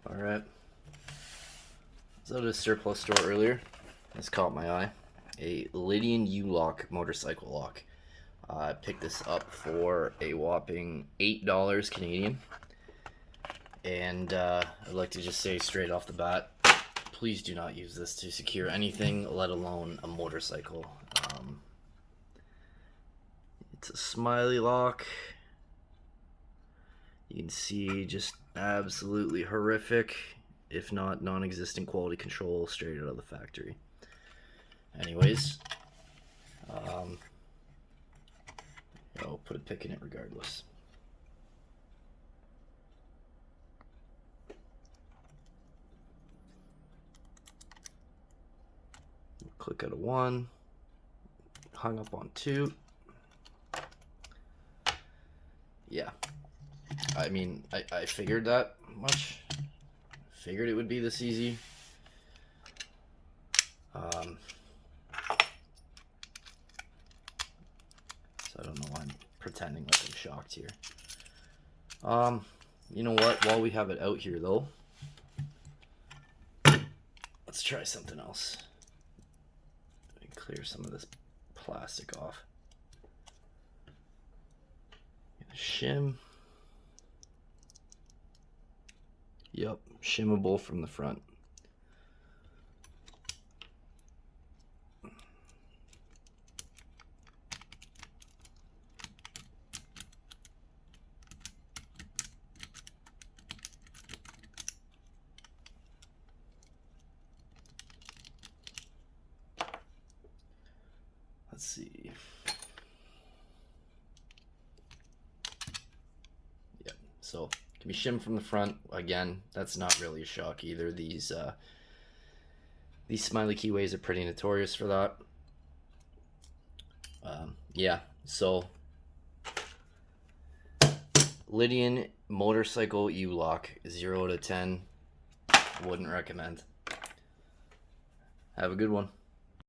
Alright. I was at a surplus store earlier. This caught my eye. A Litian U-lock motorcycle lock. I picked this up for a whopping $8 Canadian. And I'd like to just say straight off the bat, please do not use this to secure anything, let alone a motorcycle. It's a smiley lock. You can see just absolutely horrific, if not non-existent quality control straight out of the factory. Anyways, I'll put a pick in it regardless. Click out of 1, hung up on 2. Yeah, I mean, I figured that much. Figured it would be this easy. So I don't know why I'm pretending like I'm shocked here. You know what? While we have it out here, though, let's try something else. Let me clear some of this plastic off. Shim. Yep, shimmable from the front. Let's see. Yep, so can be shimmed from the front. Again, that's not really a shock either. These smiley keyways are pretty notorious for that. Yeah, so Litian motorcycle U-lock, 0 to 10. Wouldn't recommend. Have a good one.